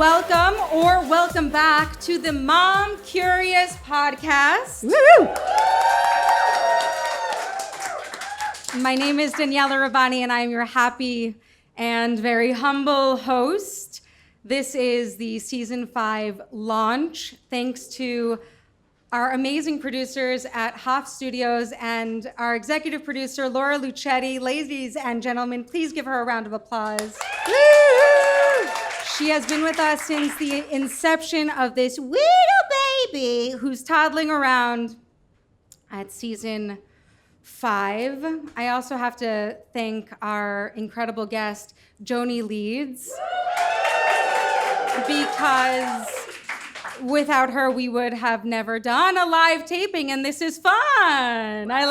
Welcome or welcome back to the Mom Curious podcast. Woo! My name is Daniella Rabbani, and I am your happy and very humble host. This is the season 5 launch, thanks to our amazing producers at Hoff Studios and our executive producer, Laura Lucetti. Ladies and gentlemen, please give her a round of applause. Woo! She has been with us since the inception of this little baby who's toddling around at season 5. I also have to thank our incredible guest, Joanie Leeds, because without her, we would have never done a live taping, and this is fun. I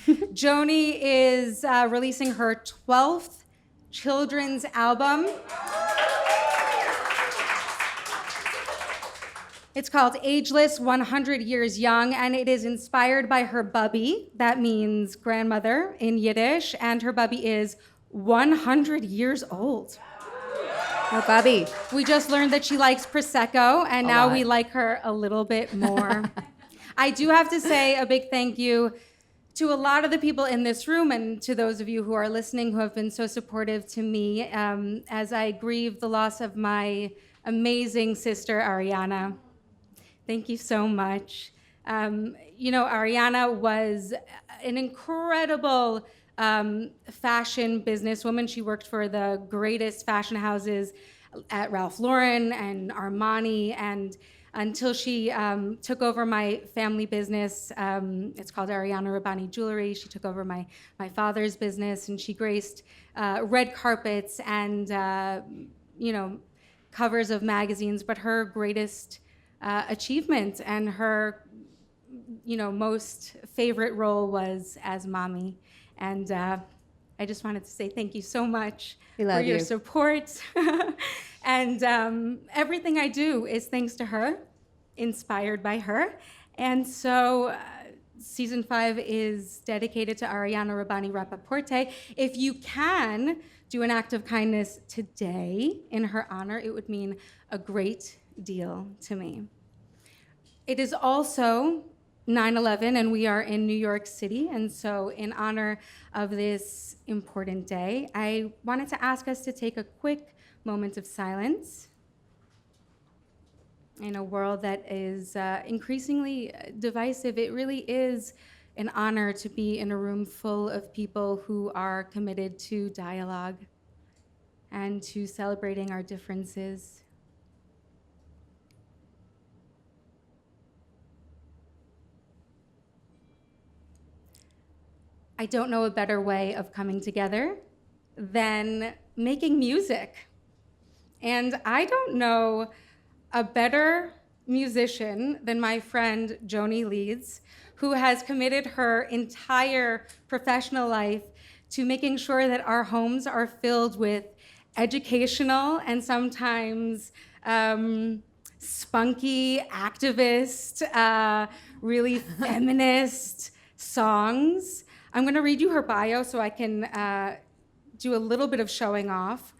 like. Joanie is releasing her 12th children's album. It's called Ageless, 100 Years Young, and it is inspired by her bubby. That means grandmother in Yiddish, and her bubby is 100 years old. Oh, Bubby. We just learned that she likes Prosecco, and now we like her a little bit more. I do have to say a big thank you to a lot of the people in this room and to those of you who are listening who have been so supportive to me as I grieve the loss of my amazing sister, Ariana. Thank you so much. Ariana was an incredible fashion businesswoman. She worked for the greatest fashion houses at Ralph Lauren and Armani, and until she took over my family business, it's called Ariana Rabbani Jewelry. She took over my father's business, and she graced red carpets and covers of magazines. But her greatest achievement and her most favorite role was as mommy. And I just wanted to say thank you so much for your support. And everything I do is thanks to her, inspired by her. And so season 5 is dedicated to Ariana Rabbani Rappaporte. If you can do an act of kindness today in her honor, it would mean a great deal to me. It is also 9/11, and we are in New York City, and so in honor of this important day, I wanted to ask us to take a quick moment of silence in a world that is increasingly divisive. It really is an honor to be in a room full of people who are committed to dialogue and to celebrating our differences. I don't know a better way of coming together than making music. And I don't know a better musician than my friend Joanie Leeds, who has committed her entire professional life to making sure that our homes are filled with educational and sometimes spunky, activist, really feminist songs. I'm going to read you her bio so I can do a little bit of showing off.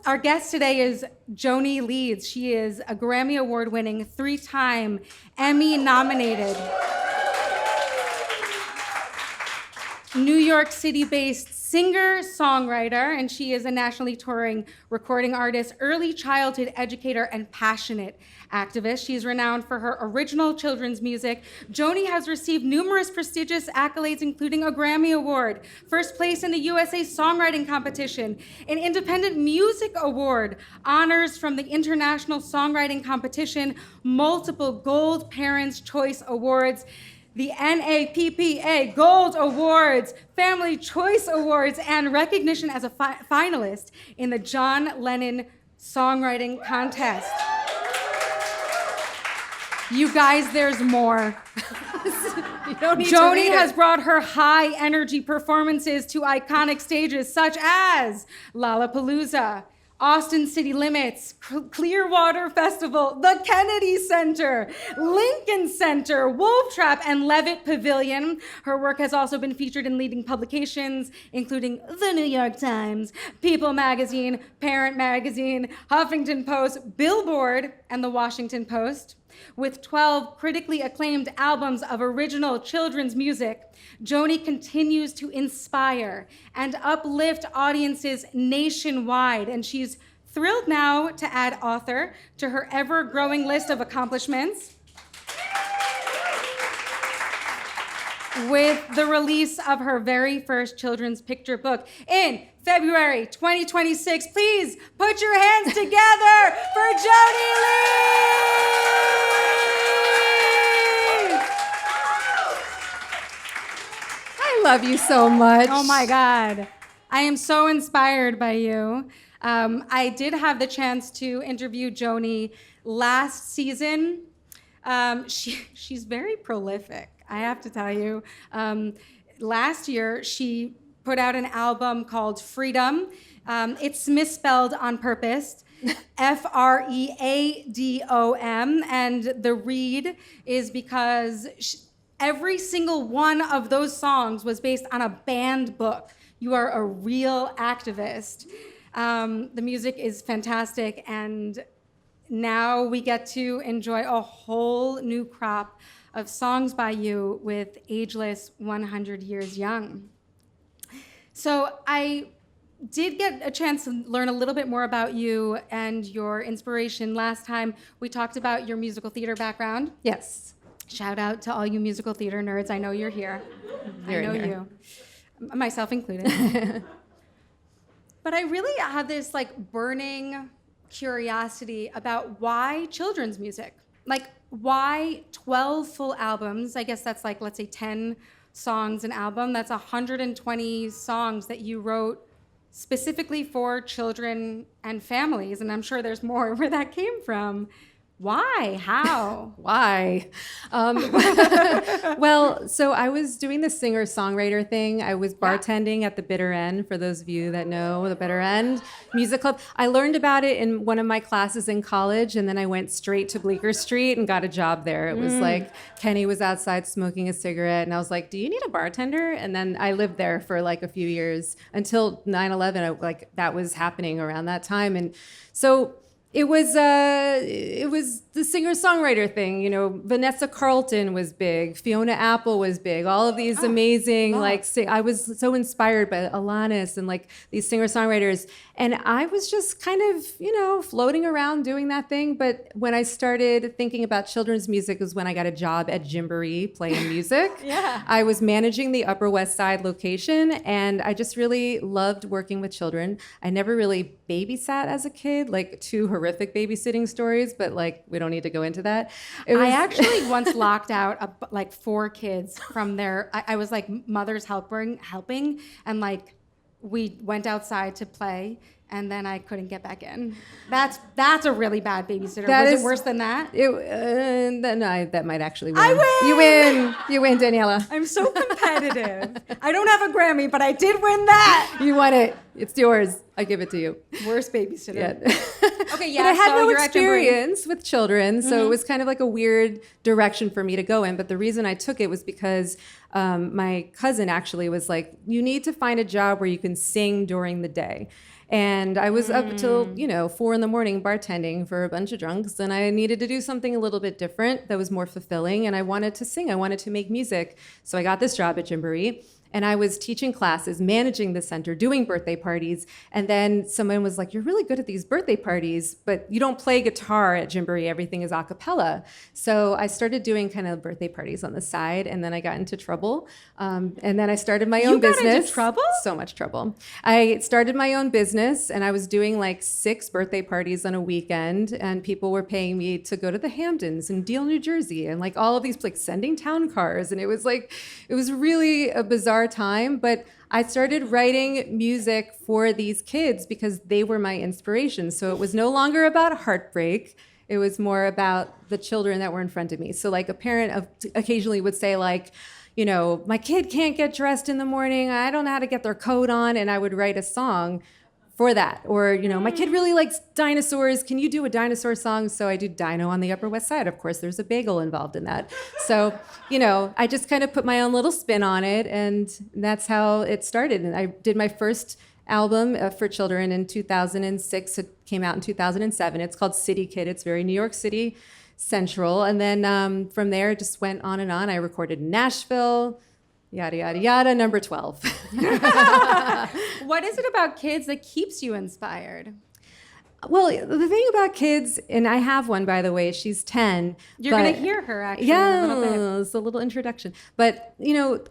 Our guest today is Joanie Leeds. She is a Grammy Award-winning, 3-time Emmy-nominated New York City-based singer-songwriter, and she is a nationally touring recording artist, early childhood educator, and passionate activist. She is renowned for her original children's music. Joanie has received numerous prestigious accolades, including a Grammy Award, first place in the USA Songwriting Competition, an Independent Music Award, honors from the International Songwriting Competition, multiple Gold Parents' Choice Awards, the NAPPA Gold Awards, Family Choice Awards, and recognition as a finalist in the John Lennon Songwriting Contest. You guys, there's more. Joanie has brought her high energy performances to iconic stages such as Lollapalooza, Austin City Limits, Clearwater Festival, the Kennedy Center, Lincoln Center, Wolf Trap, and Levitt Pavilion. Her work has also been featured in leading publications, including The New York Times, People Magazine, Parent Magazine, Huffington Post, Billboard, and The Washington Post. With 12 critically acclaimed albums of original children's music, Joanie continues to inspire and uplift audiences nationwide, and she's thrilled now to add author to her ever-growing list of accomplishments with the release of her very first children's picture book in February 2026. Please put your hands together for Joanie Leeds! I love you so much. Oh my God. I am so inspired by you. I did have the chance to interview Joanie last season. She's very prolific, I have to tell you. Last year, she put out an album called Freedom. It's misspelled on purpose. Freadom, and the read is because every single one of those songs was based on a banned book. You are a real activist. The music is fantastic, and now we get to enjoy a whole new crop of songs by you with Ageless 100 Years Young. So I did get a chance to learn a little bit more about you and your inspiration. Last time we talked about your musical theater background. Yes. Shout out to all you musical theater nerds. I know you're here. I know you, myself included. But I really had this like burning curiosity about why children's music? Like why 12 full albums? I guess that's like, let's say 10 songs an album. That's 120 songs that you wrote specifically for children and families. And I'm sure there's more where that came from. Why? How? Why? Well, so I was doing the singer-songwriter thing. I was bartending at the Bitter End, for those of you that know the Bitter End Music Club. I learned about it in one of my classes in college, and then I went straight to Bleecker Street and got a job there. It was like Kenny was outside smoking a cigarette, and I was like, do you need a bartender? And then I lived there for like a few years until 9/11. Like that was happening around that time. And so it was the singer-songwriter thing, you know. Vanessa Carlton was big, Fiona Apple was big, all of these amazing I was so inspired by Alanis and like these singer-songwriters, and I was just kind of, you know, floating around doing that thing. But when I started thinking about children's music was when I got a job at Gymboree playing music. I was managing the Upper West Side location, and I just really loved working with children. I never really babysat as a kid, like two horrific babysitting stories, but like we don't need to go into that. I actually once locked out like 4 kids from their, I was like mother's helping, and like we went outside to play, and then I couldn't get back in. That's a really bad babysitter. Was it worse than that? That might actually win. I win! You win, Daniella. I'm so competitive. I don't have a Grammy, but I did win that. You won it. It's yours. I give it to you. Worst babysitter. Yeah. Okay, yeah. But I had so no you're experience with children, so it was kind of like a weird direction for me to go in. But the reason I took it was because my cousin actually was like, you need to find a job where you can sing during the day. And I was up till, 4 a.m. bartending for a bunch of drunks, and I needed to do something a little bit different that was more fulfilling, and I wanted to sing. I wanted to make music. So I got this job at Gymboree. And I was teaching classes, managing the center, doing birthday parties. And then someone was like, you're really good at these birthday parties, but you don't play guitar at Gymboree. Everything is a cappella. So I started doing kind of birthday parties on the side, and then I got into trouble. And then I started my own business. You got into trouble? So much trouble. I started my own business, and I was doing like 6 birthday parties on a weekend, and people were paying me to go to the Hamptons and Deal, New Jersey, and like all of these, like sending town cars. And it was really a bizarre time, but I started writing music for these kids because they were my inspiration. So it was no longer about heartbreak. It was more about the children that were in front of me. So like a parent occasionally would say like, my kid can't get dressed in the morning. I don't know how to get their coat on. And I would write a song for that. Or, my kid really likes dinosaurs. Can you do a dinosaur song? So I do Dino on the Upper West Side. Of course, there's a bagel involved in that. So, I just kind of put my own little spin on it, and that's how it started. And I did my first album for children in 2006. It came out in 2007. It's called City Kid. It's very New York City central. And then from there, it just went on and on. I recorded in Nashville, yada, yada, yada, number 12. What is it about kids that keeps you inspired? Well, the thing about kids, and I have one, by the way, she's 10. You're going to hear her, actually, yeah, in a little bit. It's a little introduction. But,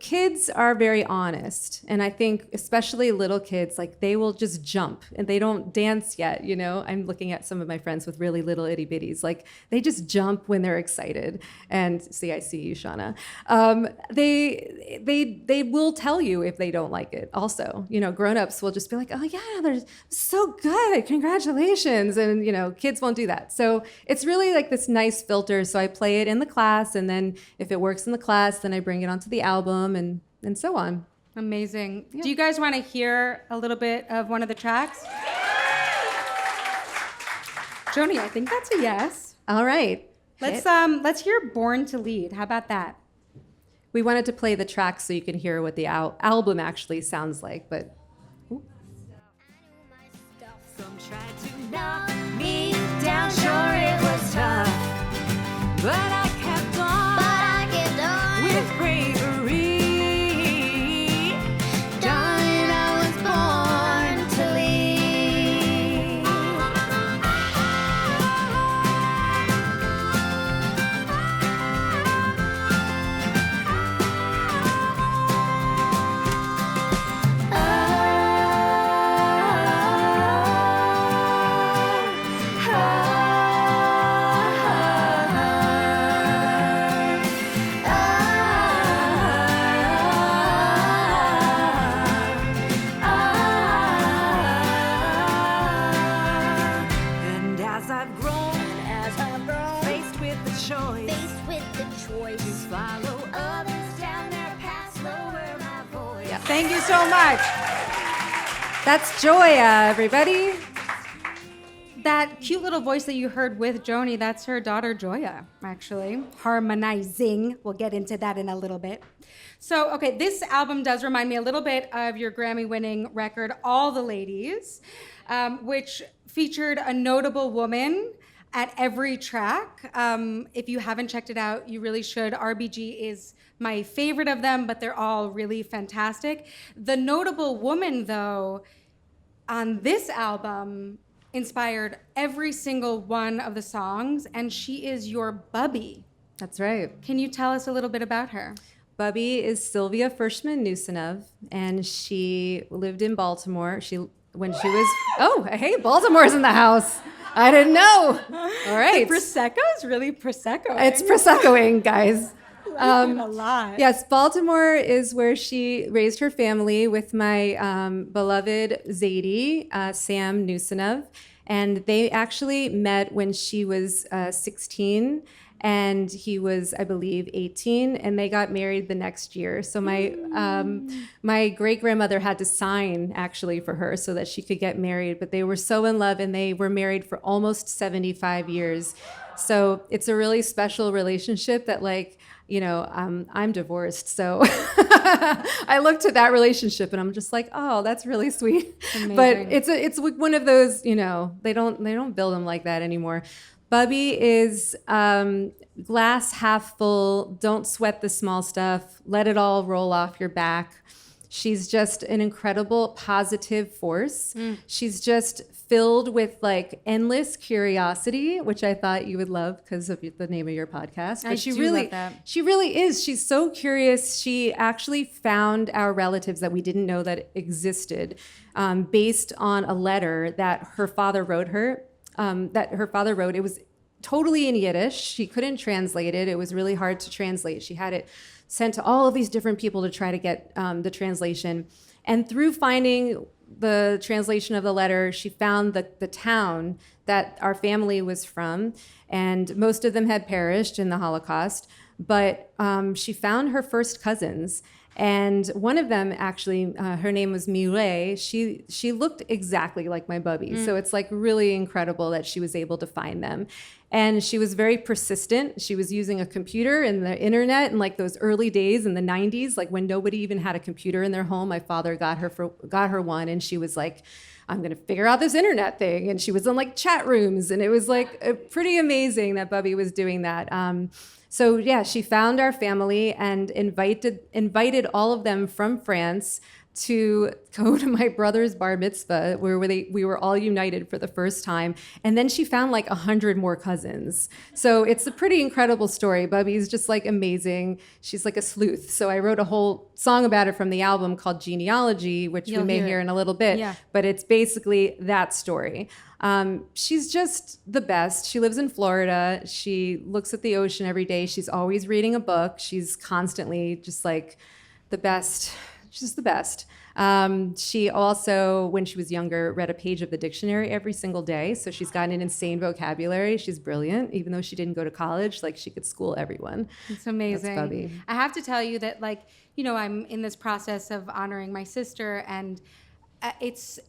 kids are very honest. And I think especially little kids, like they will just jump and they don't dance yet, I'm looking at some of my friends with really little itty bitties. Like they just jump when they're excited. And see, I see you, Shauna. They will tell you if they don't like it also. Grown-ups will just be like, oh yeah, they're so good. Congratulations. And kids won't do that. So it's really like this nice filter. So I play it in the class, and then if it works in the class, then I bring it onto the album, and so on. Amazing. Yeah. Do you guys want to hear a little bit of one of the tracks? Joanie, I think that's a yes. All right. Let's hear Born to Lead. How about that? We wanted to play the track so you can hear what the album actually sounds like, but Some tried to knock me down, sure it was tough, but I kept on, with bravery. Darling, I was born to lead. And as I've grown, faced with the choice to follow others down their paths, lower my voice. Thank you so much. that's Joya, everybody. That cute little voice that you heard with Joanie, that's her daughter Joya, actually, harmonizing. We'll get into that in a little bit. So, okay, this album does remind me a little bit of your Grammy-winning record, All the Ladies, which featured a notable woman at every track. If you haven't checked it out, you really should. RBG is my favorite of them, but they're all really fantastic. The notable woman, though, on this album inspired every single one of the songs, and she is your bubby. That's right. Can you tell us a little bit about her? Bubby is Sylvia Furshman-Newsonov, and she lived in Baltimore. Hey, Baltimore's in the house. I didn't know. All right. Prosecco is really Prosecco. It's Proseccoing, guys. A lot. Yes, Baltimore is where she raised her family with my beloved Zadie, Sam Newsonov. And they actually met when she was 16 and he was, I believe, 18, and they got married the next year. So my great-grandmother had to sign, actually, for her so that she could get married. But they were so in love, and they were married for almost 75 years. So it's a really special relationship that, like, I'm divorced, so I look to that relationship and I'm just like, oh, that's really sweet. Amazing. But it's one of those, they don't build them like that anymore. Bubby is glass half full. Don't sweat the small stuff. Let it all roll off your back. She's just an incredible positive force. She's just filled with like endless curiosity, which I thought you would love because of the name of your podcast. But she really is. She's so curious. She actually found our relatives that we didn't know that existed, based on a letter that her father wrote her. It was totally in Yiddish. She couldn't translate it. It was really hard to translate. She had it sent to all of these different people to try to get the translation. And through finding the translation of the letter, she found the town that our family was from, and most of them had perished in the Holocaust. But she found her first cousins, And one of them actually, her name was Mireille. She looked exactly like my bubby. So it's like really incredible that she was able to find them. And she was very persistent. She was using a computer and the internet in like those early days in the 90s, like when nobody even had a computer in their home. My father got her one, and she was like, I'm going to figure out this internet thing. And she was in like chat rooms, and it was like pretty amazing that Bubby was doing that. So yeah, she found our family and invited all of them from France to go to my brother's bar mitzvah, where we were all united for the first time. And then she found like 100 more cousins. So it's a pretty incredible story. Bubby's just like amazing. She's like a sleuth. So I wrote a whole song about her from the album called Genealogy, which we may hear in a little bit. Yeah. But it's basically that story. She's just the best. She lives in Florida. She looks at the ocean every day. She's always reading a book. She's constantly just like the best. She's the best. She also, when she was younger, read a page of the dictionary every single day. So she's got an insane vocabulary. She's brilliant, even though she didn't go to college. Like, she could school everyone. It's amazing. That's Bubby. I have to tell you that, like, you know, I'm in this process of honoring my sister, and it's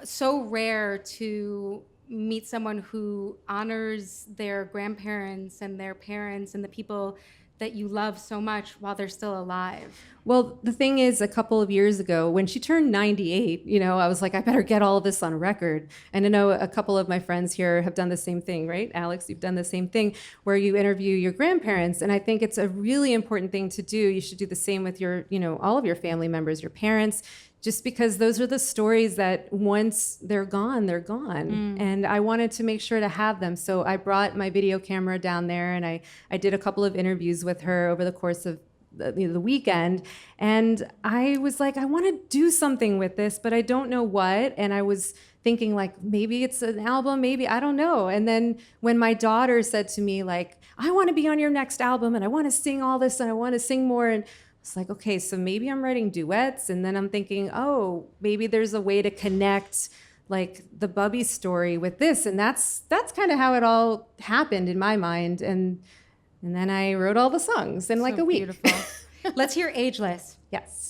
so rare to meet someone who honors their grandparents and their parents and the people that you love so much while they're still alive. Well, the thing is, a couple of years ago, when she turned 98, you know, I was like, I better get all of this on record. And I know a couple of my friends here have done the same thing, right? Alex, you've done the same thing, where you interview your grandparents. And I think it's a really important thing to do. You should do the same with your, you know, all of your family members, your parents, just because those are the stories that once they're gone, they're gone. And I wanted to make sure to have them. So I brought my video camera down there, and I did a couple of interviews with her over the course of the weekend. And I was like, I want to do something with this, but I don't know what. And I was thinking, like, maybe it's an album, maybe, I don't know. And then when my daughter said to me, like, I want to be on your next album, and I want to sing all this, and I want to sing more, and it's like, okay, so maybe I'm writing duets. And then I'm thinking, oh, maybe there's a way to connect like the Bubby story with this. And that's kind of how it all happened in my mind. And then I wrote all the songs in like a week. Beautiful. Let's hear Ageless. Yes.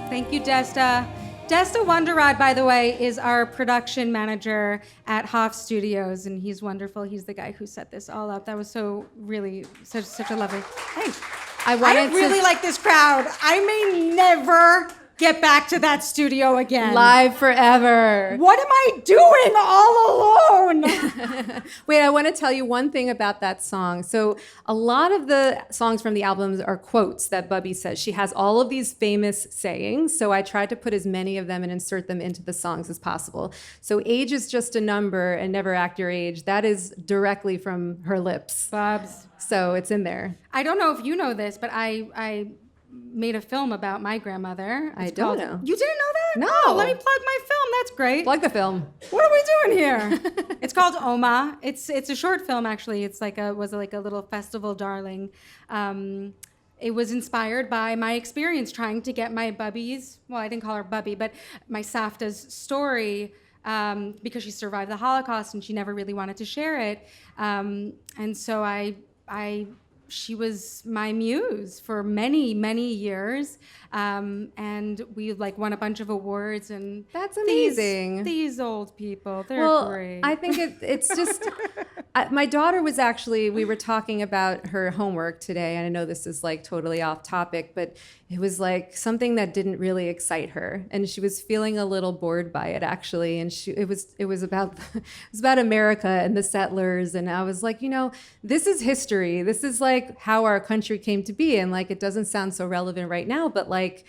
Thank you, Desta. Desta Wonderrod, by the way, is our production manager at Hoff Studios, and he's wonderful. He's the guy who set this all up. That was so really such a lovely. Thanks. I really like this crowd. I may never get back to that studio again. Live forever. What am I doing all alone? Wait, I want to tell you one thing about that song. So a lot of the songs from the albums are quotes that Bubby says. She has all of these famous sayings. So I tried to put as many of them and insert them into the songs as possible. So age is just a number and never act your age. That is directly from her lips. Bubs. So it's in there. I don't know if you know this, but I made a film about my grandmother. I don't know. You didn't know that? No. Oh, let me plug my film. That's great. Plug the film. What are we doing here? It's called Oma. It's a short film, actually. It's like a little festival darling. It was inspired by my experience trying to get my Bubby's, well, I didn't call her Bubby, but my Safta's story, because she survived the Holocaust and she never really wanted to share it. And so she was my muse for many, many years. And we like won a bunch of awards, and that's amazing. These old people, they're great. I think it's just, my daughter was actually, we were talking about her homework today, and I know this is like totally off topic, but it was like something that didn't really excite her, and she was feeling a little bored by it actually. And it was about America and the settlers, and I was like, you know, this is history. This is like how our country came to be, and like it doesn't sound so relevant right now, but like,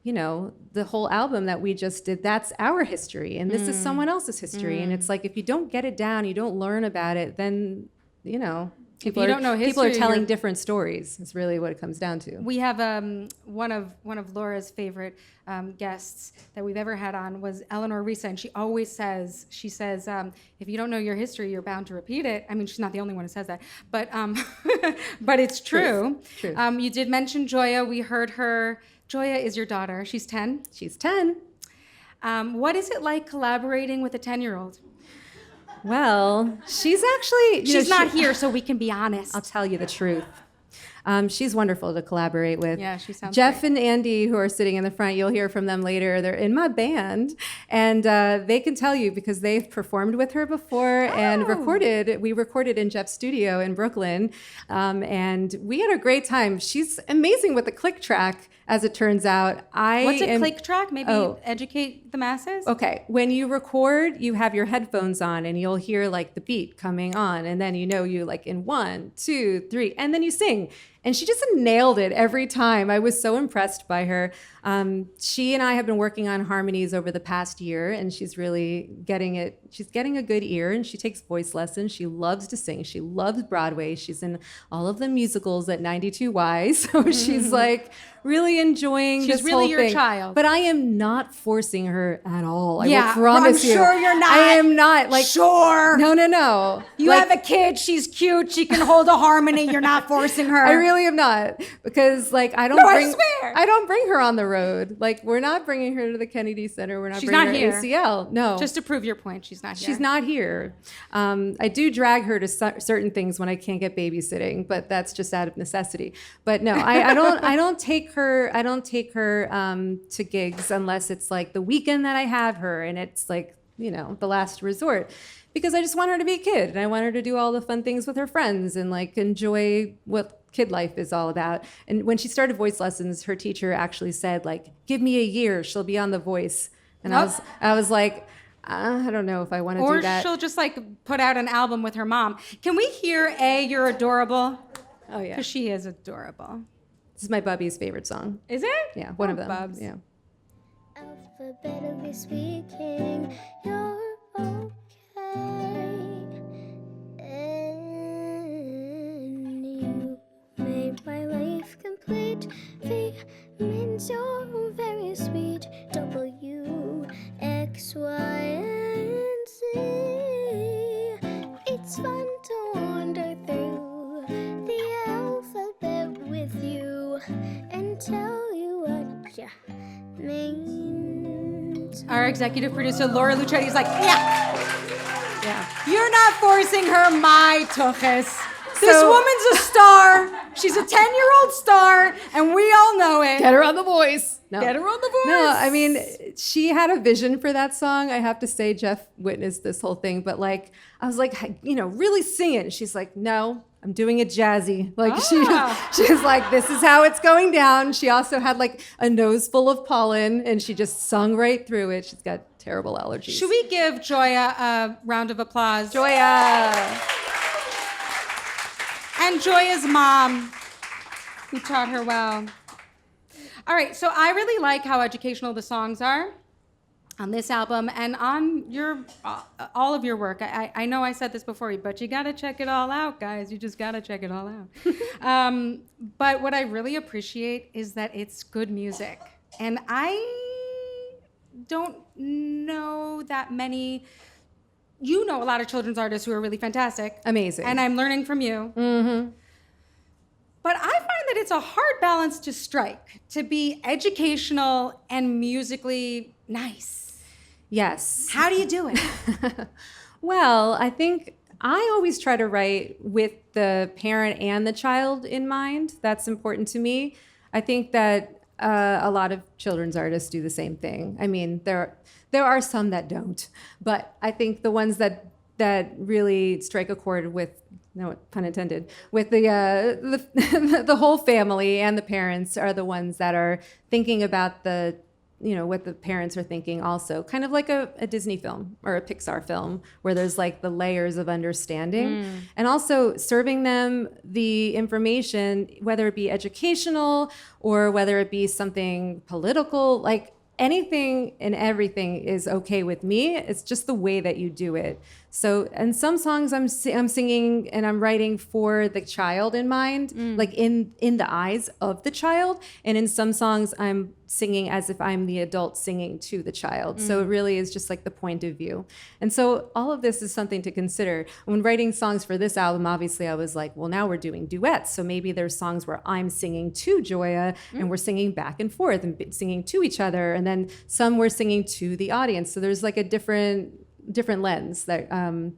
you know, the whole album that we just did, that's our history, and this is someone else's history. And it's like, if you don't get it down, you don't learn about it, then, you know, People you don't know people are history, telling you're- different stories. It's really what it comes down to. We have one of Laura's favorite guests that we've ever had on was Eleanor Risa, and she always says, if you don't know your history, you're bound to repeat it. I mean, she's not the only one who says that, but but it's true. Truth. You did mention Joya. We heard her. Joya is your daughter. She's 10. She's 10. What is it like collaborating with a 10-year-old? Well, she's actually... She's not here, so we can be honest. I'll tell you the truth. She's wonderful to collaborate with. Yeah, she sounds Jeff great. and Andy, who are sitting in the front, you'll hear from them later. They're in my band, and they can tell you because they've performed with her before and recorded. We recorded in Jeff's studio in Brooklyn, and we had a great time. She's amazing with the click track, as it turns out. What's a click track? Maybe Oh. educate the masses? Okay, when you record, you have your headphones on and you'll hear like the beat coming on, and then you like in 1, 2, 3, and then you sing. And she just nailed it every time. I was so impressed by her. She and I have been working on harmonies over the past year, and she's really getting it. She's getting a good ear, and she takes voice lessons. She loves to sing. She loves Broadway. She's in all of the musicals at 92Y. So she's like really enjoying She's this really whole your thing. child. But I am not forcing her at all. I Yeah, will promise I'm you. sure you're not. I am not. Like, Sure. no. You Like, have a kid, she's cute, she can hold a harmony, you're not forcing her. I really am not, because like I don't No, I bring swear. I don't bring her on the road. Like, we're not bringing her to the Kennedy Center. We're not She's bringing not her here. ACL. No. Just to prove your point, she's not here. She's not here. I do drag her to certain things when I can't get babysitting, but that's just out of necessity. But no, I don't take her to gigs unless it's like the weekend that I have her, and it's like, the last resort, because I just want her to be a kid, and I want her to do all the fun things with her friends and like enjoy what kid life is all about. And when she started voice lessons, her teacher actually said, like, give me a year, she'll be on The Voice. And I was like, I don't know if I want to Or do that. she'll just like put out an album with her mom. Can we hear You're Adorable? Oh yeah, Because she is adorable. this is my bubby's favorite song. Is it? Yeah, one of them. Bubs. Yeah. Alphabetically speaking, you're okay. And you made my life complete. V means you're very sweet. W, X, Y, and Z. It's fun to wander through the alphabet with you and tell you what you mean. Our executive producer, Laura Lucetti, is like, yeah. You're not forcing her, my tuchus. This So- woman's a star. She's a 10-year-old star, and we all know it. Get her on The Voice. No. Get her on The Voice. No, I mean, she had a vision for that song. I have to say, Jeff witnessed this whole thing, but like, I was like, really sing it. And she's like, no, I'm doing it jazzy. Like she's like, this is how it's going down. She also had like a nose full of pollen, and she just sung right through it. She's got terrible allergies. Should we give Joya a round of applause? Joya. And Joya's mom, who taught her well. All right, so I really like how educational the songs are on this album and on your all of your work. I know I said this before, but you got to check it all out, guys. You just got to check it all out. But what I really appreciate is that it's good music. And I don't know that many... You know a lot of children's artists who are really fantastic. Amazing. And I'm learning from you. Mm-hmm. But I find that it's a hard balance to strike, to be educational and musically nice. Yes. How do you do it? Well, I think I always try to write with the parent and the child in mind. That's important to me. I think that a lot of children's artists do the same thing. I mean, there are some that don't, but I think the ones that really strike a chord with, no pun intended, with the whole family and the parents are the ones that are thinking about what the parents are thinking also. Kind of like a Disney film or a Pixar film where there's like the layers of understanding and also serving them the information, whether it be educational or whether it be something political. Like, anything and everything is okay with me. It's just the way that you do it. So, and some songs I'm singing and I'm writing for the child in mind, like in the eyes of the child. And in some songs I'm singing as if I'm the adult singing to the child. So it really is just like the point of view. And so all of this is something to consider. When writing songs for this album, obviously I was like, well, now we're doing duets. So maybe there's songs where I'm singing to Joya and we're singing back and forth and singing to each other. And then some we're singing to the audience. So there's like a different lens that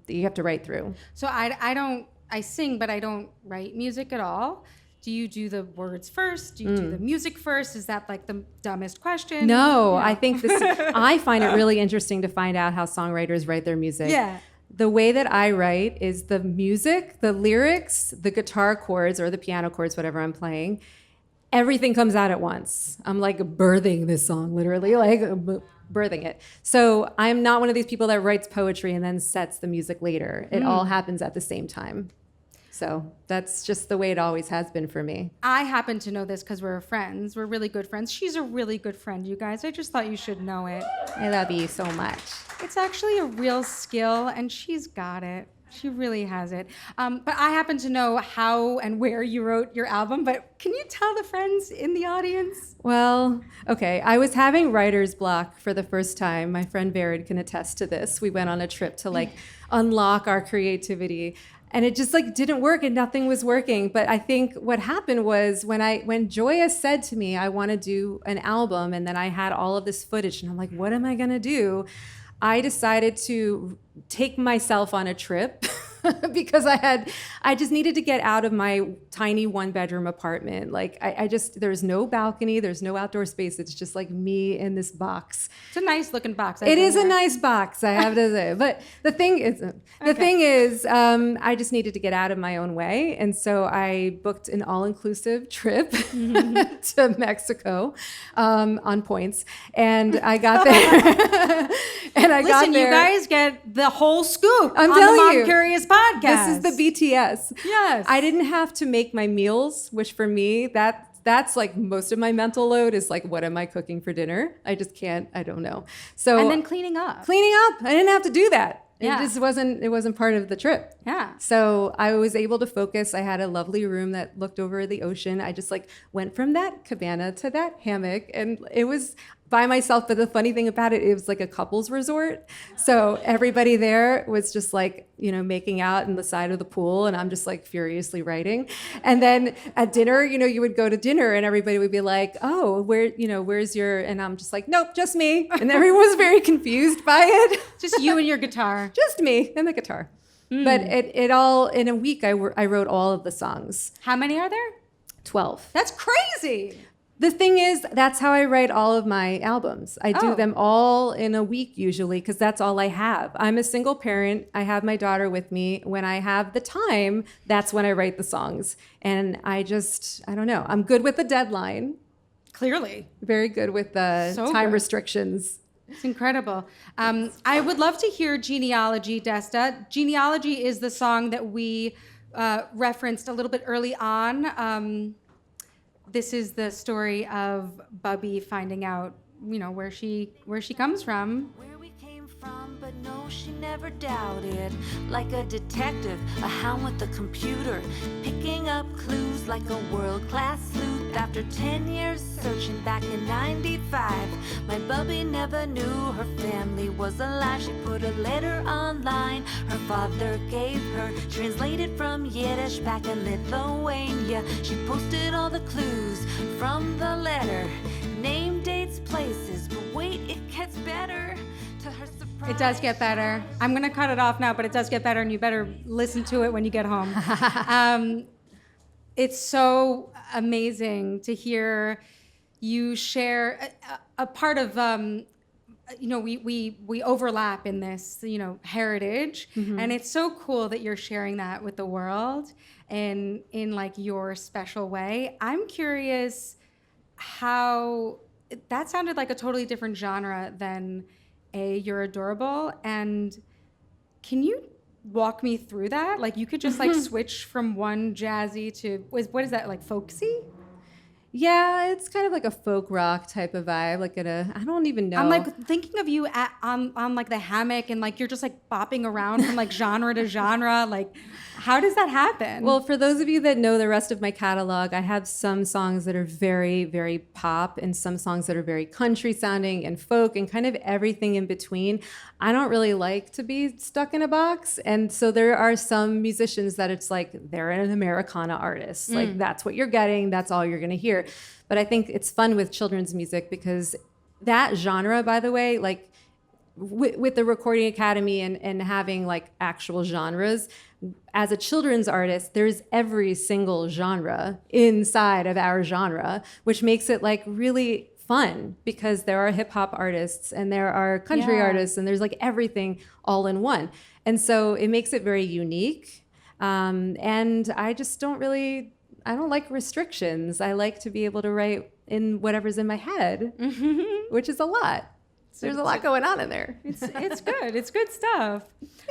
you have to write through. So I sing, but I don't write music at all. Do you do the words first? Do you do the music first? Is that like the dumbest question? No, I think I find it really interesting to find out how songwriters write their music. Yeah. The way that I write is the music, the lyrics, the guitar chords or the piano chords, whatever I'm playing, everything comes out at once. I'm like birthing this song, literally, like birthing it. So I'm not one of these people that writes poetry and then sets the music later. It all happens at the same time. So that's just the way it always has been for me. I happen to know this because we're friends. We're really good friends. She's a really good friend, you guys. I just thought you should know it. I love you so much. It's actually a real skill, and she's got it. She really has it. But I happen to know how and where you wrote your album, but can you tell the friends in the audience? Well, okay. I was having writer's block for the first time. My friend Baird can attest to this. We went on a trip to like unlock our creativity. And it just like didn't work and nothing was working. But I think what happened was when Joya said to me, I want to do an album, and then I had all of this footage and I'm like, what am I going to do? I decided to take myself on a trip because I just needed to get out of my tiny 1-bedroom apartment. Like there's no balcony, there's no outdoor space. It's just like me in this box. It's a nice looking box. It is a nice box, I have to say. But the thing is, I just needed to get out of my own way. And so I booked an all-inclusive trip to Mexico on points. And I got there. Listen, you guys get the whole scoop I'm on the telling Mom you. Curious podcast. This is the BTS. Yes. I didn't have to make my meals, which for me, that's like most of my mental load is like, what am I cooking for dinner? I just can't, I don't know. So And then cleaning up. I didn't have to do that. Yeah. It just wasn't part of the trip. Yeah. So I was able to focus. I had a lovely room that looked over the ocean. I just like went from that cabana to that hammock, and it was by myself. But the funny thing about it was like a couples resort. So everybody there was just like, making out in the side of the pool, and I'm just like furiously writing. And then at dinner, you would go to dinner and everybody would be like, oh, where's your, and I'm just like, nope, just me. And everyone was very confused by it. Just you and your guitar. Just me and the guitar. But it all, in a week, I wrote all of the songs. How many are there? 12. That's crazy. The thing is, that's how I write all of my albums. I do them all in a week usually because that's all I have. I'm a single parent. I have my daughter with me. When I have the time, that's when I write the songs. And I don't know. I'm good with the deadline. Clearly. Very good with the time restrictions. It's incredible. I would love to hear Genealogy, Desta. Genealogy is the song that we referenced a little bit early on. This is the story of Bubby finding out, where she comes from. Where we came from, but no, she never doubted. Like a detective, a hound with a computer, picking up clues like a world-class sleuth. After 10 years searching back in 95, my Bubby never knew her family was alive. She put a letter online her father gave her, translated from Yiddish back in Lithuania. She posted all the clues from the letter, name, dates, places, but wait, it gets better. To her surprise, It does get better. I'm going to cut it off now, but it does get better, and you better listen to it when you get home. It's so amazing to hear you share a part of, we overlap in this, heritage. And it's so cool that you're sharing that with the world and in like your special way. I'm curious how that sounded like a totally different genre than You're Adorable. And can you walk me through that? Like you could just like switch from one jazzy to, what is that, like folksy? Yeah, it's kind of like a folk rock type of vibe. Like I don't even know. I'm like thinking of you on like the hammock and like you're just like bopping around from like genre to genre. Like, how does that happen? Well, for those of you that know the rest of my catalog, I have some songs that are very, very pop and some songs that are very country sounding and folk and kind of everything in between. I don't really like to be stuck in a box. And so there are some musicians that it's like they're an Americana artist. Like that's what you're getting. That's all you're going to hear. But I think it's fun with children's music because that genre, by the way, like with the Recording Academy and having like actual genres, as a children's artist, there's every single genre inside of our genre, which makes it like really fun because there are hip hop artists and there are country artists and there's like everything all in one. And so it makes it very unique. And I just don't like restrictions. I like to be able to write in whatever's in my head, which is a lot. There's a lot going on in there. It's good. It's good stuff.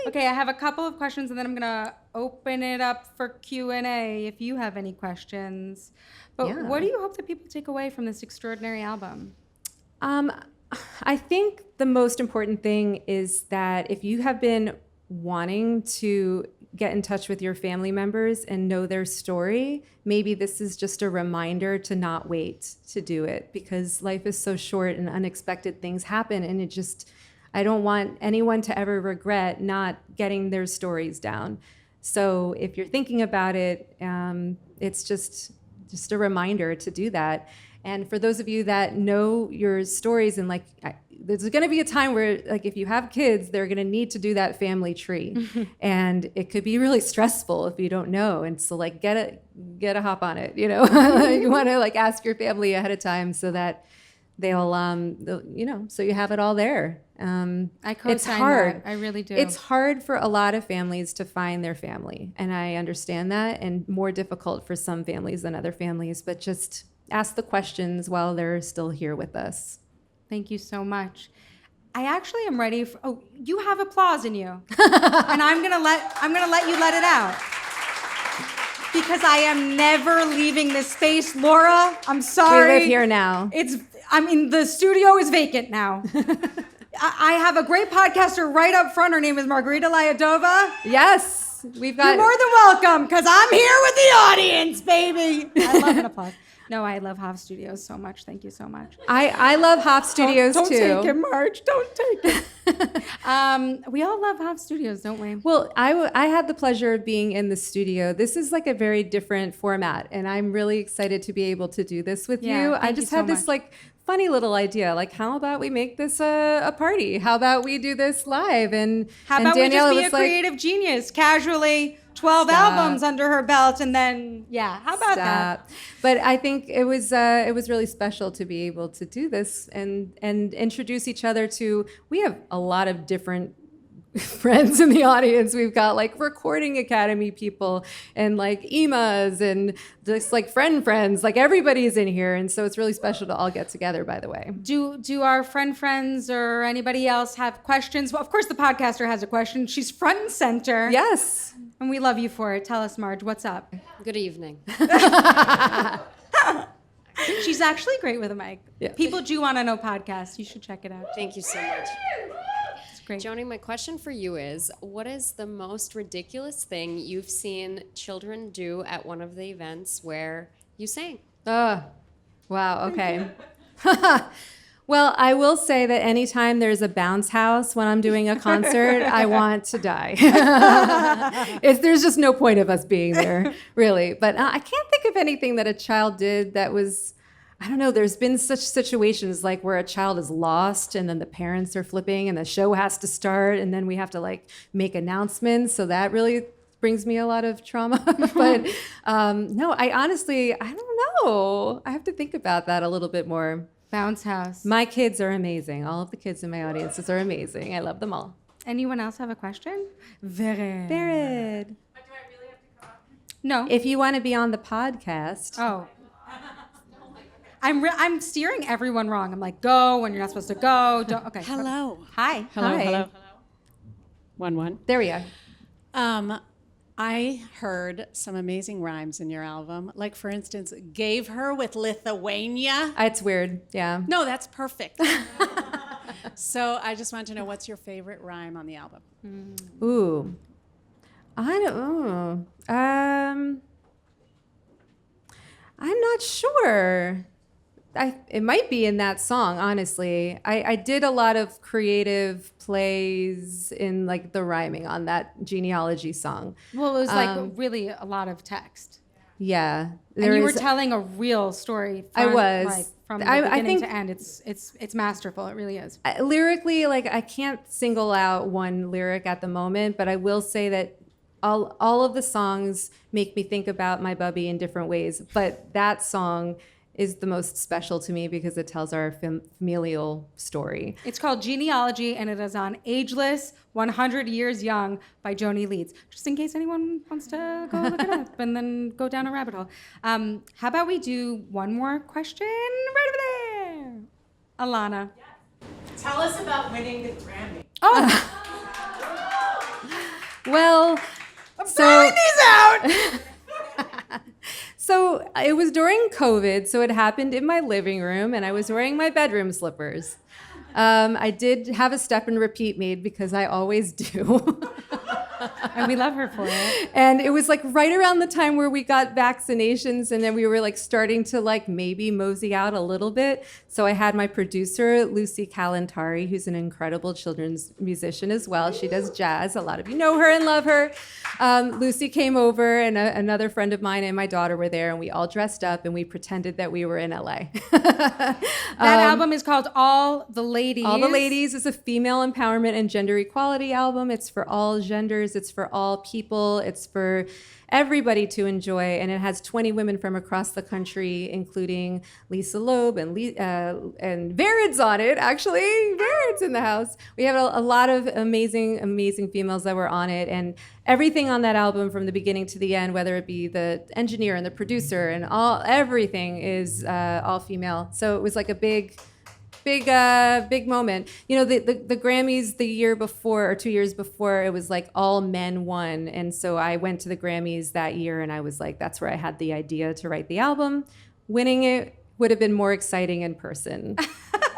Okay, I have a couple of questions, and then I'm gonna open it up for Q&A if you have any questions. But what do you hope that people take away from this extraordinary album? I think the most important thing is that if you have been wanting to get in touch with your family members and know their story, maybe this is just a reminder to not wait to do it because life is so short and unexpected things happen. And I don't want anyone to ever regret not getting their stories down. So if you're thinking about it, it's just a reminder to do that. And for those of you that know your stories and like, there's going to be a time where like if you have kids, they're going to need to do that family tree. And it could be really stressful if you don't know. And so like get a hop on it, you know. You want to like ask your family ahead of time so that they'll so you have it all there. I co-sign it's hard. that. I really do. It's hard for a lot of families to find their family. And I understand that, and more difficult for some families than other families, but just ask the questions while they're still here with us. Thank you so much. I actually am ready for, you have applause in you. And I'm gonna let you let it out. Because I am never leaving this space. Laura, I'm sorry. We live here now. The studio is vacant now. I have a great podcaster right up front. Her name is Margarita Lyadova. Yes. You're more than welcome, because I'm here with the audience, baby. I love an applause. No, I love Hoff Studios so much. Thank you so much. I love Hoff Studios don't too. Don't take it, Marge. Don't take it. We all love Hoff Studios, don't we? Well, I had the pleasure of being in the studio. This is like a very different format, and I'm really excited to be able to do this with you. I just had this like funny little idea, like how about we make this a party? How about we do this live? And how about Daniella we just be a creative genius, casually 12 albums under her belt, and then how about that? But I think it was really special to be able to do this and introduce each other to. We have a lot of different friends in the audience. We've got like Recording Academy people and like EMAs and just like friends, like everybody's in here. And so it's really special to all get together, by the way. Do our friends or anybody else have questions? Well, of course the podcaster has a question. She's front and center. Yes. And we love you for it. Tell us, Marge, what's up? Good evening. She's actually great with a mic. Yeah. People do want to know podcasts. You should check it out. Thank you so much. It's great. Joanie, my question for you is, what is the most ridiculous thing you've seen children do at one of the events where you sang? Wow. Okay. Well, I will say that anytime there's a bounce house when I'm doing a concert, I want to die. There's just no point of us being there, really. But I can't think of anything that a child did that was, I don't know, there's been such situations like where a child is lost and then the parents are flipping and the show has to start and then we have to like make announcements. So that really brings me a lot of trauma. But no, I don't know. I have to think about that a little bit more. Bounce house. My kids are amazing. All of the kids in my audiences are amazing. I love them all. Anyone else have a question? Vered. Vered. Do I really have to come up? No. If you want to be on the podcast. Oh. I'm steering everyone wrong. I'm like, go when you're not supposed to go. Don't. Okay. Hello. Hi. Hello, Hi. hello, hello. 1-1. There we are. I heard some amazing rhymes in your album. Like, for instance, gave her with Lithuania. It's weird, yeah. No, that's perfect. So I just want to know, what's your favorite rhyme on the album? Ooh, I don't know. I'm not sure. It might be in that song, honestly. I did a lot of creative plays in like the rhyming on that genealogy song. Well, it was like really a lot of text. Yeah, And you were telling a real story. I was. Like, from the I beginning think- to end. It's masterful. It really is. Lyrically, like I can't single out one lyric at the moment, but I will say that all of the songs make me think about my bubby in different ways. But that song is the most special to me because it tells our familial story. It's called Genealogy, and it is on Ageless, 100 Years Young by Joanie Leeds. Just in case anyone wants to go look it up and then go down a rabbit hole. How about we do one more question right over there? Alana. Tell us about winning the Grammy. Oh, Well, throwing these out! So it was during COVID, so it happened in my living room, and I was wearing my bedroom slippers. I did have a step and repeat made because I always do. And we love her for it. And it was like right around the time where we got vaccinations, and then we were like starting to like maybe mosey out a little bit. So I had my producer, Lucy Kalantari, who's an incredible children's musician as well. She does jazz. A lot of you know her and love her. Lucy came over, and another friend of mine and my daughter were there, and we all dressed up and we pretended that we were in LA. That album is called All the Ladies. All the Ladies is a female empowerment and gender equality album. It's for all genders. It's for all people. It's for everybody to enjoy. And it has 20 women from across the country, including Lisa Loeb and Verid's on it, actually. Verid's in the house. We have a lot of amazing, amazing females that were on it. And everything on that album from the beginning to the end, whether it be the engineer and the producer and everything is all female. So it was like a big moment. You know, the Grammys the year before or 2 years before, it was like all men won. And so I went to the Grammys that year and I was like, that's where I had the idea to write the album. Winning it would have been more exciting in person.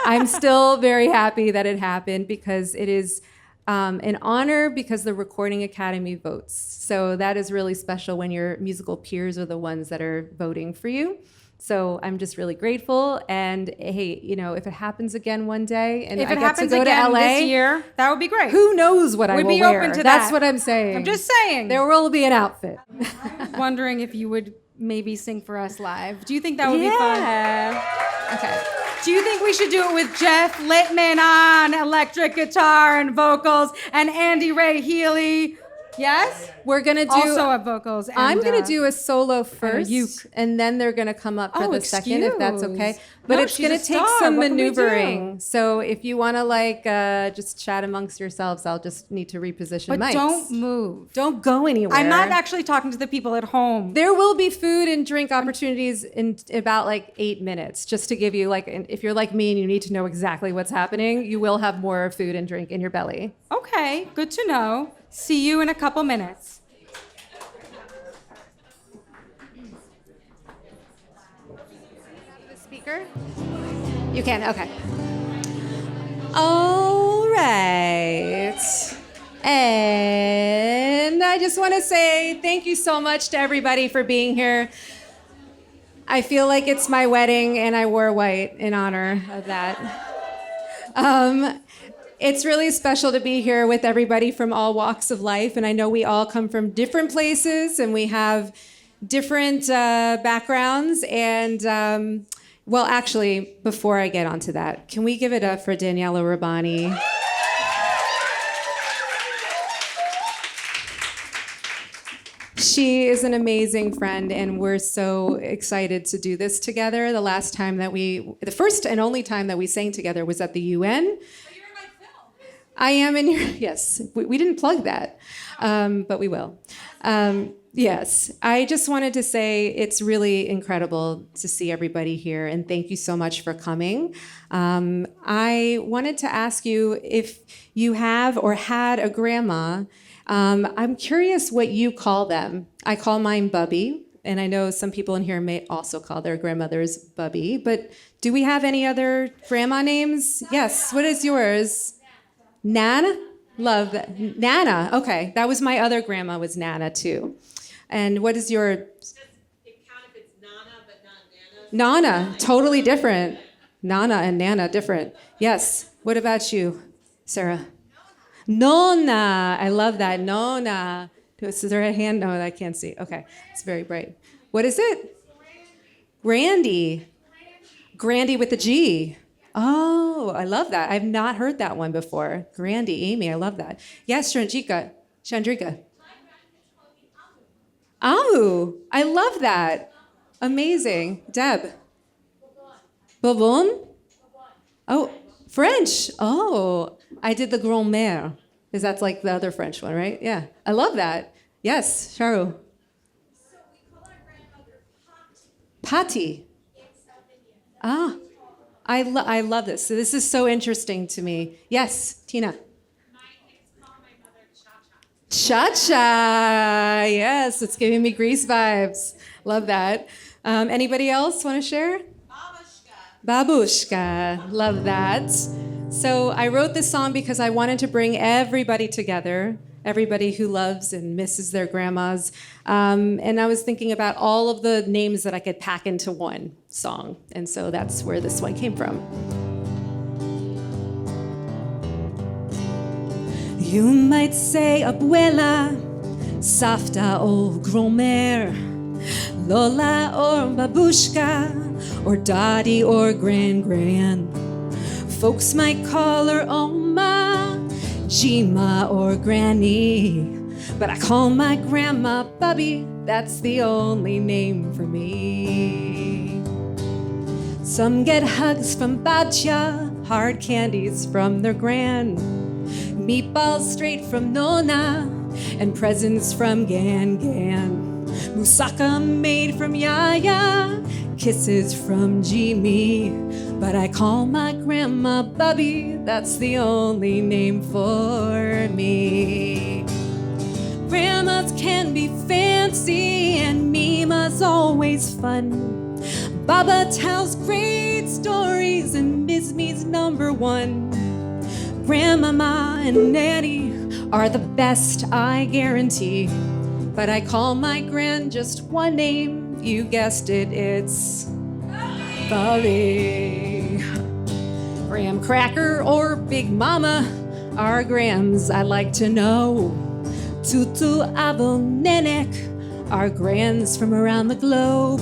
I'm still very happy that it happened because it is an honor because the Recording Academy votes. So that is really special when your musical peers are the ones that are voting for you. So I'm just really grateful. And hey, you know, if it happens again one day and If I it get happens to go again to LA, this year, that would be great. who knows what I We'd will be wear? open to That's that. what I'm saying. I'm just saying. There will be an outfit. Wondering if you would maybe sing for us live. Do you think that would be fun? Okay. Do you think we should do it with Jeff Littman on electric guitar and vocals and Andy Ray Healy? Yes? We're gonna do Also at vocals. And, I'm gonna do a solo first, uke. and then they're gonna come up for Oh, the second, if that's okay. excuse. But No, it's she's gonna a take star. some What can we maneuvering. do? So if you wanna like just chat amongst yourselves, I'll just need to reposition But mics. don't move. Don't go anywhere. I'm not actually talking to the people at home. There will be food and drink opportunities in about like 8 minutes, just to give you like, if you're like me and you need to know exactly what's happening, you will have more food and drink in your belly. Okay, good to know. See you in a couple minutes. Speaker? You can, okay. All right. And I just want to say thank you so much to everybody for being here. I feel like it's my wedding and I wore white in honor of that. It's really special to be here with everybody from all walks of life, and I know we all come from different places and we have different backgrounds. And well, actually, before I get onto that, can we give it up for Daniella Rabbani? She is an amazing friend, and we're so excited to do this together. The first and only time that we sang together was at the UN. I am in your, yes, we didn't plug that, but we will. Yes, I just wanted to say it's really incredible to see everybody here, and thank you so much for coming. I wanted to ask you if you have or had a grandma. I'm curious what you call them. I call mine Bubby, and I know some people in here may also call their grandmothers Bubby, but do we have any other grandma names? Yes, what is yours? Nana? Love that. Nana, okay. That was my other grandma was Nana too. And what is your... It count if it's Nana, but not Nana? Nana, totally different. Nana and Nana, different. Yes. What about you, Sarah? Nona. I love that. Nona. Is there a hand? No, I can't see. Okay. It's very bright. What is it? Grandy. Grandy with a G. Oh, I love that. I've not heard that one before. Grandy, Amy, I love that. Yes, Chandrika. Amu. I love that. Amazing. Deb. Bobon? Oh, French. Oh, I did the grand-mère. Is that like the other French one, right? Yeah. I love that. Yes, Charu. So we call our grandmother Patti. in South India. Ah, I love this. So this is so interesting to me. Yes, Tina. Call my mother Cha-Cha. Cha-cha. Yes, it's giving me Grease vibes. Love that. Anybody else want to share? Babushka. Love that. So I wrote this song because I wanted to bring everybody together, everybody who loves and misses their grandmas. And I was thinking about all of the names that I could pack into one song. And so that's where this one came from. You might say abuela, safta o grand-mère, Lola or babushka, or daddy or grand-grand. Folks might call her Oma, Jima or Granny, but I call my grandma Bubby, that's the only name for me. Some get hugs from Badja, hard candies from their gran, meatballs straight from Nona, and presents from Gan Gan. Moussaka made from Yaya, kisses from Jimmy, but I call my grandma Bubby, that's the only name for me. Grandmas can be fancy and Mima's always fun. Baba tells great stories and Bisme's number one. Grandmama and Nanny are the best, I guarantee. But I call my gran just one name, you guessed it, it's Bubby. Graham Cracker or Big Mama are grams I like to know. Tutu Abel Nenek are grands from around the globe.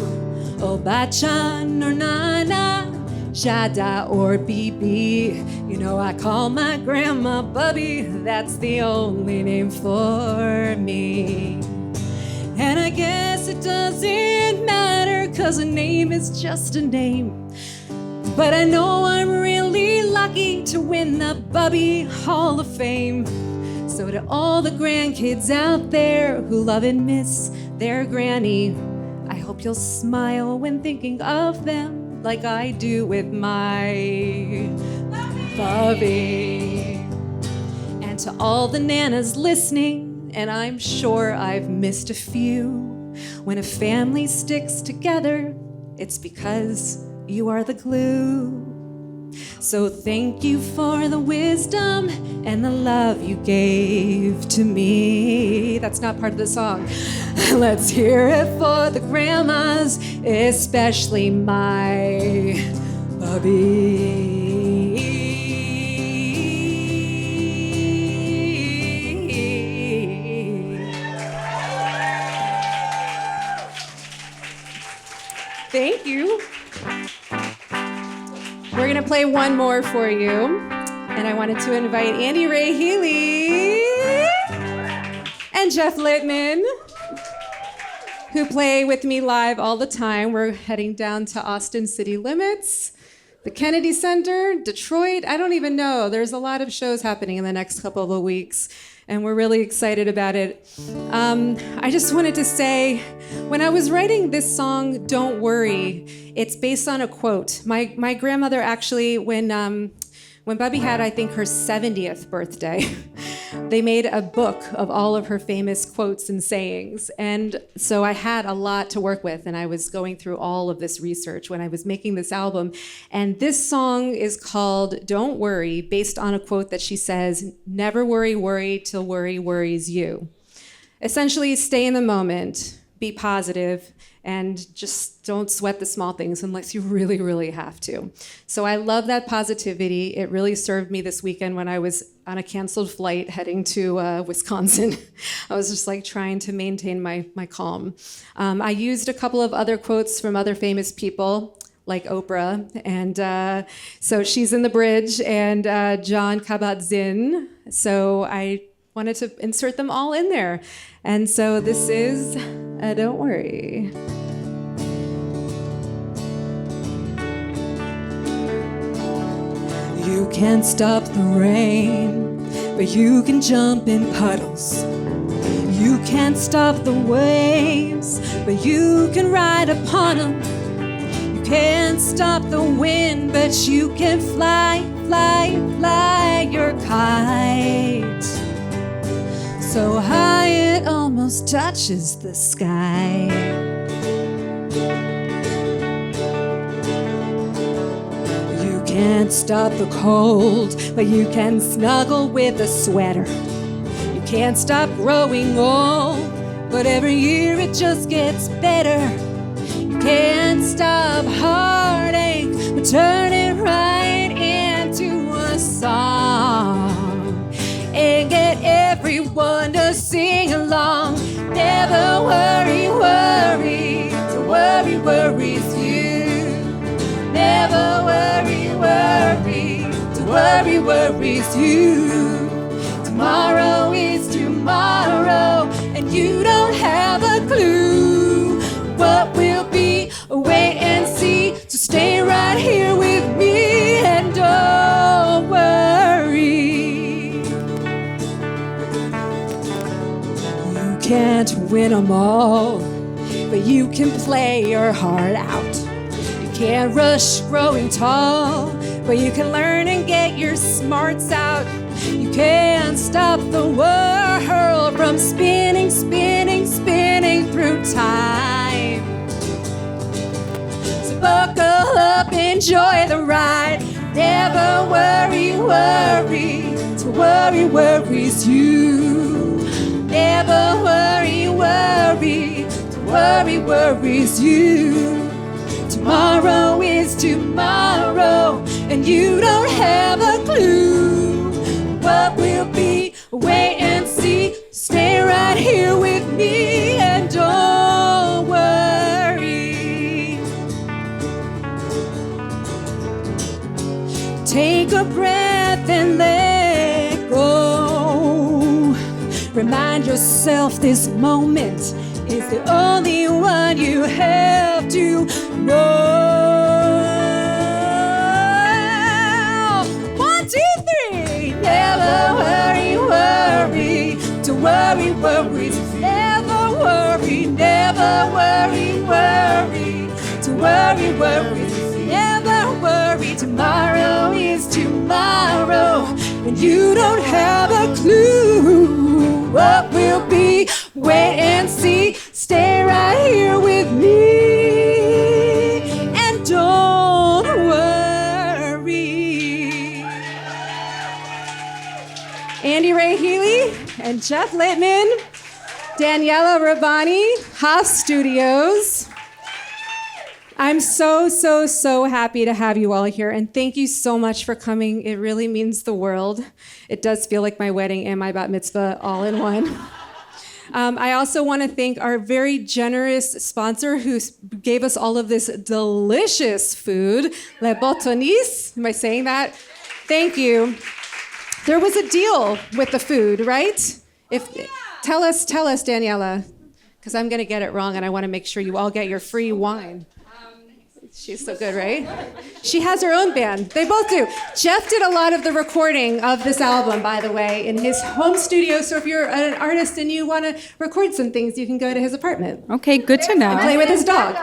Obachan or Nana, Jada or Bibi. You know I call my grandma Bubby, that's the only name for me. And I guess it doesn't matter, 'cause a name is just a name. But I know I'm really lucky to win the Bubby Hall of Fame. So to all the grandkids out there who love and miss their granny, I hope you'll smile when thinking of them like I do with my Bubby. And to all the nanas listening, and I'm sure I've missed a few, when a family sticks together, it's because you are the glue. So thank you for the wisdom and the love you gave to me. That's not part of the song. Let's hear it for the grandmas, especially my Bubby. Thank you. We're going to play one more for you. And I wanted to invite Andy Ray Healy and Jeff Littman, who play with me live all the time. We're heading down to Austin City Limits the Kennedy Center, Detroit. I don't even know. There's a lot of shows happening in the next couple of weeks, and we're really excited about it. I just wanted to say, when I was writing this song, Don't Worry, it's based on a quote. My grandmother actually, when Bubby had, I think, her 70th birthday, they made a book of all of her famous quotes and sayings. And so I had a lot to work with, and I was going through all of this research when I was making this album. And this song is called Don't Worry, based on a quote that she says, "Never worry till worry worries you." Essentially, stay in the moment, be positive, and just don't sweat the small things unless you really, really have to. So I love that positivity. It really served me this weekend when I was on a canceled flight heading to Wisconsin. I was just like trying to maintain my calm. I used a couple of other quotes from other famous people, like Oprah, and so she's in the bridge, and John Kabat-Zinn. So I wanted to insert them all in there. And so this is Don't Worry. You can't stop the rain, but you can jump in puddles. You can't stop the waves, but you can ride upon them. You can't stop the wind, but you can fly, fly, fly your kite. So high it almost touches the sky. You can't stop the cold, but you can snuggle with a sweater. You can't stop growing old, but every year it just gets better. You can't stop heartache, but turn it right into a song. And get everyone to sing along. Never worry, worry, to worry worries you. Never worry, worry, to worry worries you. Tomorrow is tomorrow, and you don't have a clue what will be. Wait and see, so stay right here with me and don't worry. You can't win them all, but you can play your heart out. You can't rush growing tall, but you can learn and get your smarts out. You can't stop the world from spinning, spinning, spinning through time. So buckle up, enjoy the ride. Never worry, worry, to worry worries you. Never worry, worry, to worry worries you. Tomorrow is tomorrow, and you don't have a clue what will be. Wait and see, stay right here with me and don't worry. Take a breath and let go. Remind yourself this moment is the only one you have to know. 1, 2, 3. Never worry, worry, to worry worries. Never worry, never worry, worry, to worry worries. Never worry, tomorrow is tomorrow, and you don't have a clue what will be. Wait and see, stay right here with me and don't worry. Andy Ray Healy and Jeff Littman, Daniella Rabbani, Hoff Studios. I'm so, so, so happy to have you all here, and thank you so much for coming. It really means the world. It does feel like my wedding and my bat mitzvah all in one. I also want to thank our very generous sponsor who gave us all of this delicious food, Le Botonis. Am I saying that? Thank you. There was a deal with the food, right? Tell us, Daniella, because I'm going to get it wrong, and I want to make sure you all get your free wine. She's so good, right? She has her own band. They both do. Jeff did a lot of the recording of this album, by the way, in his home studio. So if you're an artist and you want to record some things, you can go to his apartment. Okay, good to know. And play with his dog.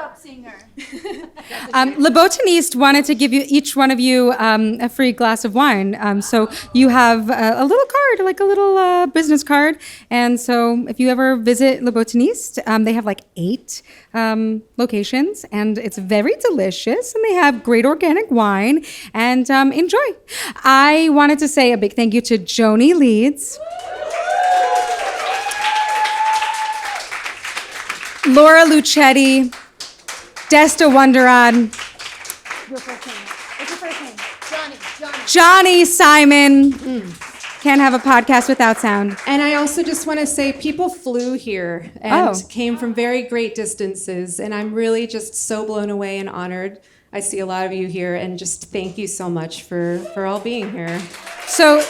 Le Botaniste wanted to give you each one of you a free glass of wine. So you have a little card, like a little business card. And so if you ever visit Le Botaniste, they have like 8 locations, and it's very delicious, and they have great organic wine. And enjoy. I wanted to say a big thank you to Joanie Leeds, Laura Lucetti, Desta Wonderad, Johnny Simon. Can't have a podcast without sound. And I also just want to say people flew here and came from very great distances. And I'm really just so blown away and honored. I see a lot of you here, and just thank you so much for all being here. So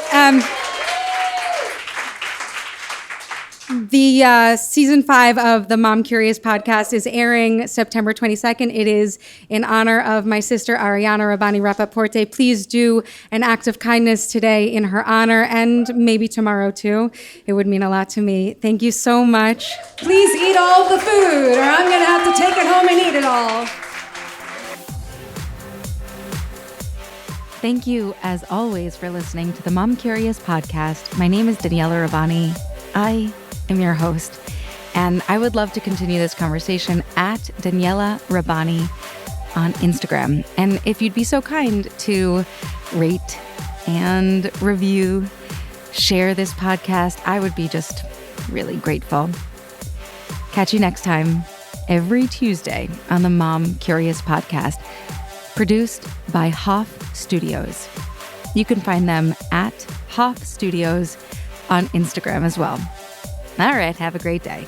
the season 5 of the Mom Curious podcast is airing September 22nd. It is in honor of my sister Ariana Rabbani Rappaporte. Please do an act of kindness today in her honor, and maybe tomorrow too. It would mean a lot to me. Thank you so much. Please eat all the food, or I'm going to have to take it home and eat it all. Thank you, as always, for listening to the Mom Curious podcast. My name is Daniella Rabbani. I am your host, and I would love to continue this conversation at Daniella Rabbani on Instagram. And if you'd be so kind to rate and review, share this podcast, I would be just really grateful. Catch you next time, every Tuesday on the Mom Curious podcast, produced by Hoff Studios. You can find them at Hoff Studios on Instagram as well. All right, have a great day.